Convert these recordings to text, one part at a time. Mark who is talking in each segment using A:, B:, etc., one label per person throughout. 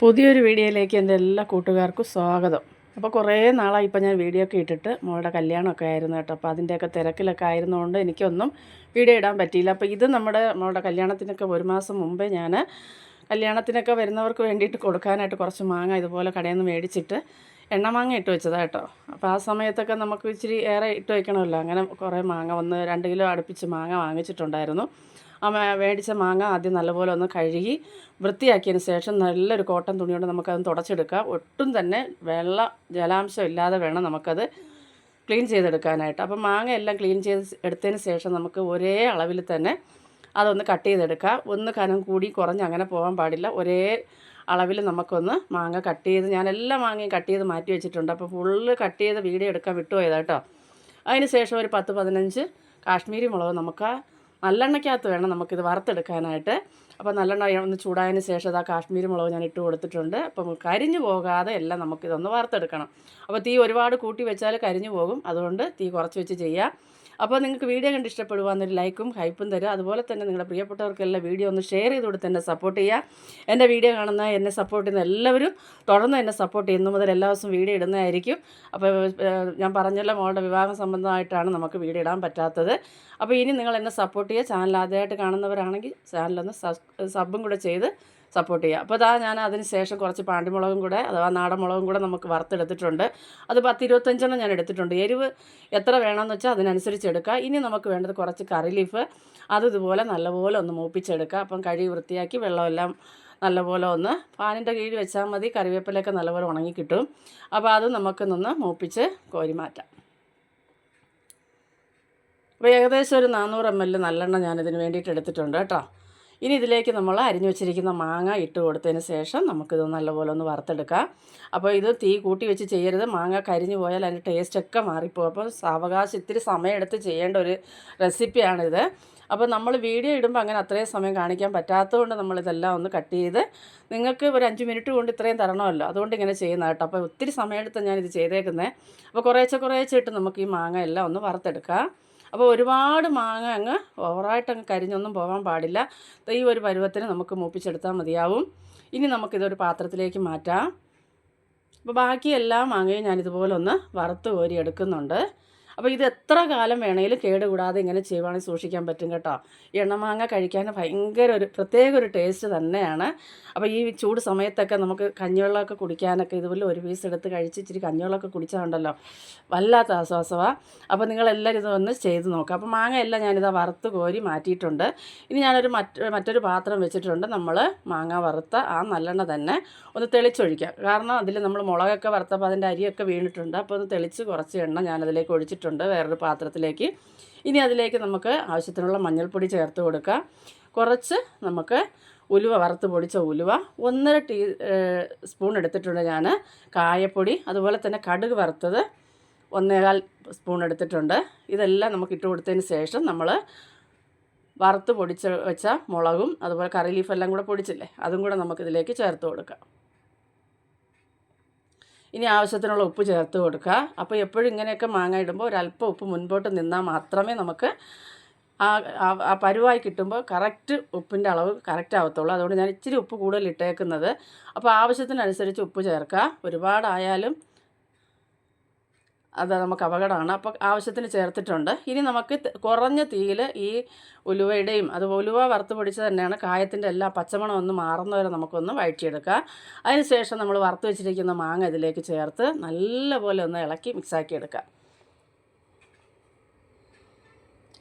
A: പുതിയൊരു വീഡിയോയിലേക്ക് എൻ്റെ എല്ലാ കൂട്ടുകാർക്കും സ്വാഗതം. അപ്പോൾ കുറേ നാളായി ഇപ്പോൾ ഞാൻ വീഡിയോ ഒക്കെ ഇട്ടിട്ട് മോളുടെ കല്യാണമൊക്കെ ആയിരുന്നു കേട്ടോ. അപ്പോൾ അതിൻ്റെയൊക്കെ തിരക്കിലൊക്കെ ആയിരുന്നതുകൊണ്ട് എനിക്കൊന്നും വീഡിയോ ഇടാൻ പറ്റിയില്ല. അപ്പോൾ ഇത് മോളുടെ കല്യാണത്തിനൊക്കെ ഒരു മാസം മുമ്പേ ഞാൻ കല്യാണത്തിനൊക്കെ വരുന്നവർക്ക് വേണ്ടിയിട്ട് കൊടുക്കാനായിട്ട് കുറച്ച് മാങ്ങ ഇതുപോലെ കടയിൽ നിന്ന് മേടിച്ചിട്ട് എണ്ണമാങ്ങ ഇട്ട് വെച്ചതാണ് കേട്ടോ. അപ്പോൾ ആ സമയത്തൊക്കെ നമുക്ക് ഇച്ചിരി ഏറെ ഇട്ട് വയ്ക്കണമല്ലോ. അങ്ങനെ കുറേ മാങ്ങ 2 കിലോ അടുപ്പിച്ച് മാങ്ങ വാങ്ങിച്ചിട്ടുണ്ടായിരുന്നു. മേടിച്ച മാങ്ങ ആദ്യം നല്ലപോലെ ഒന്ന് കഴുകി വൃത്തിയാക്കിയതിന് ശേഷം നല്ലൊരു കോട്ടൺ തുണി കൊണ്ട് നമുക്കത് തുടച്ചെടുക്കാം. ഒട്ടും തന്നെ ജലാംശം ഇല്ലാതെ വേണം നമുക്കത് ക്ലീൻ ചെയ്തെടുക്കാനായിട്ട്. അപ്പം മാങ്ങ എല്ലാം ക്ലീൻ ചെയ്ത് എടുത്തതിന് ശേഷം നമുക്ക് ഒരേ അളവിൽ തന്നെ അതൊന്ന് കട്ട് ചെയ്തെടുക്കാം. ഒന്ന് കനം കൂടി കുറഞ്ഞ് അങ്ങനെ പോകാൻ പാടില്ല. ഒരേ അളവിൽ നമുക്കൊന്ന് മാങ്ങ കട്ട് ചെയ്ത് ഞാൻ എല്ലാ മാങ്ങയും കട്ട് ചെയ്ത് മാറ്റി വെച്ചിട്ടുണ്ട്. അപ്പോൾ ഫുള്ള് കട്ട് ചെയ്ത് വീഡിയോ എടുക്കാൻ വിട്ടുപോയതാട്ടോ. അതിന് ശേഷം ഒരു 10-15 കാശ്മീരി മുളക് നമുക്ക് നല്ലെണ്ണയ്ക്കകത്ത് വേണം നമുക്കിത് വറുത്തെടുക്കാനായിട്ട്. അപ്പോൾ നല്ലെണ്ണ ഒന്ന് ചൂടായതിന് ശേഷം ആ കാശ്മീരി മുളക് ഞാൻ ഇട്ട് കൊടുത്തിട്ടുണ്ട്. അപ്പം കരിഞ്ഞു പോകാതെ എല്ലാം നമുക്കിതൊന്ന് വറുത്തെടുക്കണം. അപ്പോൾ തീ ഒരുപാട് കൂട്ടി വെച്ചാൽ കരിഞ്ഞു പോകും. അതുകൊണ്ട് തീ കുറച്ച് വെച്ച് ചെയ്യുക. അപ്പോൾ നിങ്ങൾക്ക് വീഡിയോ കണ്ട് ഇഷ്ടപ്പെടുവാന്നൊരു ലൈക്കും ഹൈപ്പും തരിക. അതുപോലെ തന്നെ നിങ്ങളുടെ പ്രിയപ്പെട്ടവർക്കെല്ലാം വീഡിയോ ഒന്ന് ഷെയർ ചെയ്ത് കൊടുത്ത് എന്നെ സപ്പോർട്ട് ചെയ്യുക. എൻ്റെ വീഡിയോ കാണുന്ന എന്നെ സപ്പോർട്ട് ചെയ്യുന്ന എല്ലാവരും തുടർന്ന് എന്നെ സപ്പോർട്ട് ചെയ്യുന്നു മുതൽ എല്ലാ ദിവസവും വീഡിയോ ഇടുന്നതായിരിക്കും. അപ്പോൾ ഞാൻ പറഞ്ഞല്ലോ, മോളുടെ വിവാഹം സംബന്ധമായിട്ടാണ് നമുക്ക് വീഡിയോ ഇടാൻ പറ്റാത്തത്. അപ്പോൾ ഇനി നിങ്ങൾ എന്നെ സപ്പോർട്ട് ചെയ്യുക. ചാനൽ ആദ്യമായിട്ട് കാണുന്നവരാണെങ്കിൽ ചാനലൊന്ന് സബും കൂടെ ചെയ്ത് സപ്പോർട്ട് ചെയ്യുക. അപ്പോൾ ഞാൻ അതിന് ശേഷം കുറച്ച് പാണ്ടിമുളകും കൂടെ അഥവാ നാടൻ മുളകും കൂടെ നമുക്ക് വറുത്തെടുത്തിട്ടുണ്ട്. അത് 10-25 ഞാൻ എടുത്തിട്ടുണ്ട്. എരിവ് എത്ര വേണമെന്ന് വെച്ചാൽ അതിനനുസരിച്ച് എടുക്കുക. ഇനി നമുക്ക് വേണ്ടത് കുറച്ച് കറി ലീഫ്, അത് ഇതുപോലെ നല്ലപോലെ ഒന്ന് മൂപ്പിച്ചെടുക്കുക. അപ്പം കഴുകി വൃത്തിയാക്കി വെള്ളമെല്ലാം നല്ലപോലെ ഒന്ന് ഫാനിൻ്റെ കീഴിൽ വെച്ചാൽ മതി. കറിവേപ്പിലൊക്കെ നല്ലപോലെ ഉണങ്ങി കിട്ടും. അപ്പോൾ അത് നമുക്കൊന്ന് മൂപ്പിച്ച് കോരി മാറ്റാം. അപ്പോൾ ഏകദേശം ഒരു 400 ml നല്ലെണ്ണ ഞാനിതിന് വേണ്ടിയിട്ട് എടുത്തിട്ടുണ്ട് കേട്ടോ. ഇനി ഇതിലേക്ക് നമ്മൾ അരിഞ്ഞു വെച്ചിരിക്കുന്ന മാങ്ങ ഇട്ട് കൊടുത്തതിന് ശേഷം നമുക്കിത് നല്ലപോലെ ഒന്ന് വറുത്തെടുക്കാം. അപ്പോൾ ഇത് തീ കൂട്ടി വെച്ച് ചെയ്യരുത്. മാങ്ങ കരിഞ്ഞു പോയാൽ അതിൻ്റെ ടേസ്റ്റൊക്കെ മാറിപ്പോകും. അപ്പോൾ സാവകാശം ഇത്തിരി സമയമെടുത്ത് ചെയ്യേണ്ട ഒരു റെസിപ്പിയാണിത്. അപ്പോൾ നമ്മൾ വീഡിയോ ഇടുമ്പോൾ അങ്ങനെ അത്രയും സമയം കാണിക്കാൻ പറ്റാത്തതുകൊണ്ട് നമ്മളിതെല്ലാം ഒന്ന് കട്ട് ചെയ്ത് നിങ്ങൾക്ക് ഒരു 5 മിനിറ്റ് കൊണ്ട് ഇത്രയും തരണമല്ലോ, അതുകൊണ്ട് ഇങ്ങനെ ചെയ്യുന്ന കേട്ടോ. അപ്പോൾ ഒത്തിരി സമയമെടുത്ത് ഞാനിത് ചെയ്തേക്കുന്നത്. അപ്പോൾ കുറേശ്ശെ ഇട്ട് നമുക്ക് ഈ മാങ്ങ എല്ലാം ഒന്ന് വറുത്തെടുക്കാം. അപ്പോൾ ഒരുപാട് മാങ്ങ അങ്ങ് ഓവറായിട്ടങ്ങ് കരിഞ്ഞൊന്നും പോകാൻ പാടില്ല. ഈ ഒരു പരുവത്തിന് നമുക്ക് മൂപ്പിച്ചെടുത്താൽ മതിയാവും. ഇനി നമുക്കിതൊരു പാത്രത്തിലേക്ക് മാറ്റാം. അപ്പോൾ ബാക്കി എല്ലാ മാങ്ങയും ഞാനിതുപോലെ ഒന്ന് വറുത്ത് കോരി എടുക്കുന്നുണ്ട്. അപ്പോൾ ഇത് എത്ര കാലം വേണമെങ്കിലും കേടുകൂടാതെ ഇങ്ങനെ ചെയ്യുവാണെങ്കിൽ സൂക്ഷിക്കാൻ പറ്റും കേട്ടോ. എണ്ണമാങ്ങ കഴിക്കാൻ ഭയങ്കര പ്രത്യേക ഒരു ടേസ്റ്റ് തന്നെയാണ്. അപ്പോൾ ഈ ചൂട് സമയത്തൊക്കെ നമുക്ക് കഞ്ഞിവെള്ളമൊക്കെ കുടിക്കാനൊക്കെ ഇതുപോലെ ഒരു പീസ് എടുത്ത് കഴിച്ച് ഇച്ചിരി കഞ്ഞിവെള്ളമൊക്കെ കുടിച്ചാലുണ്ടല്ലോ വല്ലാത്ത ആശ്വാസമാണ്. അപ്പോൾ നിങ്ങളെല്ലാവരും ഇതൊന്ന് ചെയ്ത് നോക്കാം. അപ്പോൾ മാങ്ങ എല്ലാം ഞാനിത് വറുത്ത് കോരി മാറ്റിയിട്ടുണ്ട്. ഇനി ഞാനൊരു മറ്റൊരു പാത്രം വെച്ചിട്ടുണ്ട്. നമ്മൾ മാങ്ങ വറുത്ത ആ നല്ലെണ്ണ തന്നെ ഒന്ന് തെളിച്ചൊഴിക്കാം. കാരണം അതിൽ നമ്മൾ മുളകൊക്കെ വറുത്തപ്പോൾ അതിൻ്റെ അരിയൊക്കെ വീണിട്ടുണ്ട്. അപ്പോൾ ഒന്ന് തെളിച്ച് കുറച്ച് എണ്ണ ഞാനതിലേക്ക് ഒഴിച്ചിട്ടുണ്ട് വേറൊരു പാത്രത്തിലേക്ക്. ഇനി അതിലേക്ക് നമുക്ക് ആവശ്യത്തിനുള്ള മഞ്ഞൾപ്പൊടി ചേർത്ത് കൊടുക്കാം. കുറച്ച് നമുക്ക് ഉലുവ, വറുത്ത് പൊടിച്ച ഉലുവ 1.5 ടീസ്പൂൺ എടുത്തിട്ടുണ്ട് ഞാൻ. കായപ്പൊടി, അതുപോലെ തന്നെ കടുക് വറുത്തത് 1.25 സ്പൂൺ എടുത്തിട്ടുണ്ട്. ഇതെല്ലാം നമുക്ക് ഇട്ട് കൊടുത്തതിന് ശേഷം നമ്മൾ വറുത്ത് പൊടിച്ച് വെച്ച മുളകും അതുപോലെ കറി ലീഫെല്ലാം കൂടെ പൊടിച്ചില്ലേ, അതും കൂടെ നമുക്കിതിലേക്ക് ചേർത്ത് കൊടുക്കാം. ഇനി ആവശ്യത്തിനുള്ള ഉപ്പ് ചേർത്ത് കൊടുക്കുക. അപ്പോൾ എപ്പോഴും ഇങ്ങനെയൊക്കെ മാങ്ങ ഇടുമ്പോൾ ഒരല്പം ഉപ്പ് മുൻപോട്ട് നിന്നാൽ മാത്രമേ നമുക്ക് ആ പരുവായി കിട്ടുമ്പോൾ കറക്റ്റ് ഉപ്പിൻ്റെ അളവ് കറക്റ്റ് ആവത്തുള്ളൂ. അതുകൊണ്ട് ഞാൻ ഇച്ചിരി ഉപ്പ് കൂടുതൽ ഇട്ടേക്കുന്നത്. അപ്പോൾ ആവശ്യത്തിനനുസരിച്ച് ഉപ്പ് ചേർക്കുക. ഒരുപാടായാലും അത് നമുക്ക് അപകടമാണ്. അപ്പോൾ ആവശ്യത്തിന് ചേർത്തിട്ടുണ്ട്. ഇനി നമുക്ക് കുറഞ്ഞ തീയിൽ ഈ ഉലുവയുടെയും ഉലുവ വറുത്ത് പൊടിച്ച് തന്നെയാണ്, കായത്തിൻ്റെ എല്ലാ പച്ചമണം ഒന്ന് മാറുന്നവരെ നമുക്കൊന്ന് വഴറ്റിയെടുക്കുക. അതിന് ശേഷം നമ്മൾ വറുത്ത് വെച്ചിരിക്കുന്ന മാങ്ങ ഇതിലേക്ക് ചേർത്ത് നല്ലപോലെ ഒന്ന് ഇളക്കി മിക്സാക്കി എടുക്കുക.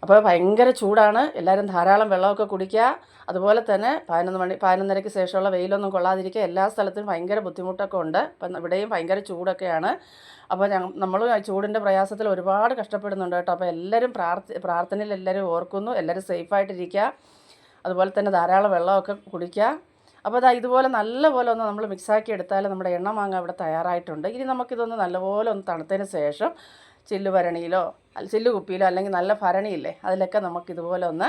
A: അപ്പോൾ ഭയങ്കര ചൂടാണ്. എല്ലാവരും ധാരാളം വെള്ളമൊക്കെ കുടിക്കുക. അതുപോലെ തന്നെ 11:30 ശേഷമുള്ള വെയിലൊന്നും കൊള്ളാതിരിക്കുക. എല്ലാ സ്ഥലത്തും ഭയങ്കര ബുദ്ധിമുട്ടൊക്കെ ഉണ്ട്. അപ്പം ഇവിടെയും ഭയങ്കര ചൂടൊക്കെയാണ്. അപ്പോൾ നമ്മൾ ചൂടിൻ്റെ പ്രയാസത്തിൽ ഒരുപാട് കഷ്ടപ്പെടുന്നുണ്ട് കേട്ടോ. അപ്പോൾ എല്ലാവരും പ്രാർത്ഥനയിൽ എല്ലാവരും ഓർക്കുന്നു. എല്ലാവരും സേഫായിട്ടിരിക്കുക. അതുപോലെ തന്നെ ധാരാളം വെള്ളമൊക്കെ കുടിക്കുക. അപ്പോൾ ഇതുപോലെ നല്ലപോലെ ഒന്ന് നമ്മൾ മിക്സാക്കി എടുത്താൽ നമ്മുടെ എണ്ണ മാങ്ങ ഇവിടെ തയ്യാറായിട്ടുണ്ട്. ഇനി നമുക്കിതൊന്ന് നല്ലപോലെ ഒന്ന് തണുത്തതിന് ശേഷം ചില്ലുഭരണിയിലോ ചില്ലു കുപ്പിയിലോ അല്ലെങ്കിൽ നല്ല ഭരണിയില്ലേ, അതിലൊക്കെ നമുക്കിതുപോലെ ഒന്ന്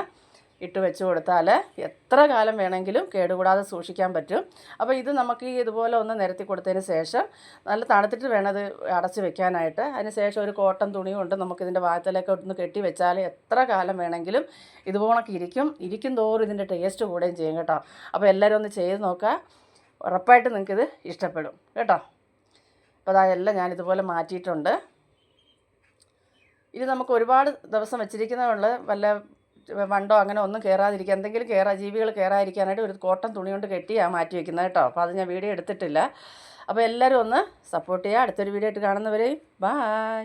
A: ഇട്ട് വെച്ച് കൊടുത്താൽ എത്ര കാലം വേണമെങ്കിലും കേടുകൂടാതെ സൂക്ഷിക്കാൻ പറ്റും. അപ്പോൾ ഇത് നമുക്ക് ഇതുപോലെ ഒന്ന് നിരത്തി കൊടുത്തതിന് ശേഷം നല്ല തണുത്തിട്ട് വേണം അത് അടച്ച് വെക്കാനായിട്ട്. അതിന് ശേഷം ഒരു കോട്ടൺ തുണി കൊണ്ട് നമുക്കിതിൻ്റെ ഭാഗത്തിലേക്ക് ഒന്ന് കെട്ടി വെച്ചാൽ എത്ര കാലം വേണമെങ്കിലും ഇതുപോലൊക്കെ ഇരിക്കും തോറും ഇതിൻ്റെ ടേസ്റ്റ് കൂടുകയും ചെയ്യും കേട്ടോ. അപ്പോൾ എല്ലാവരും ഒന്ന് ചെയ്ത് നോക്കുക. ഉറപ്പായിട്ട് നിങ്ങൾക്കിത് ഇഷ്ടപ്പെടും കേട്ടോ. അപ്പോൾ അതെല്ലാം ഞാനിതുപോലെ മാറ്റിയിട്ടുണ്ട്. ഇത് നമുക്ക് ഒരുപാട് ദിവസം വെച്ചിരിക്കുന്നതുകൊണ്ട് വല്ല വണ്ടോ അങ്ങനെ ഒന്നും കയറാതിരിക്കുക, എന്തെങ്കിലും ജീവികൾ കയറാതിരിക്കാനായിട്ട് ഒരു കോട്ടൺ തുണി കൊണ്ട് കെട്ടിയാണ് മാറ്റി വയ്ക്കുന്നത് കേട്ടോ. അപ്പോൾ അത് ഞാൻ വീഡിയോ എടുത്തിട്ടില്ല. അപ്പോൾ എല്ലാവരും ഒന്ന് സപ്പോർട്ട് ചെയ്യുക. അടുത്തൊരു വീഡിയോ ആയിട്ട് കാണുന്നവരെ ബായ്.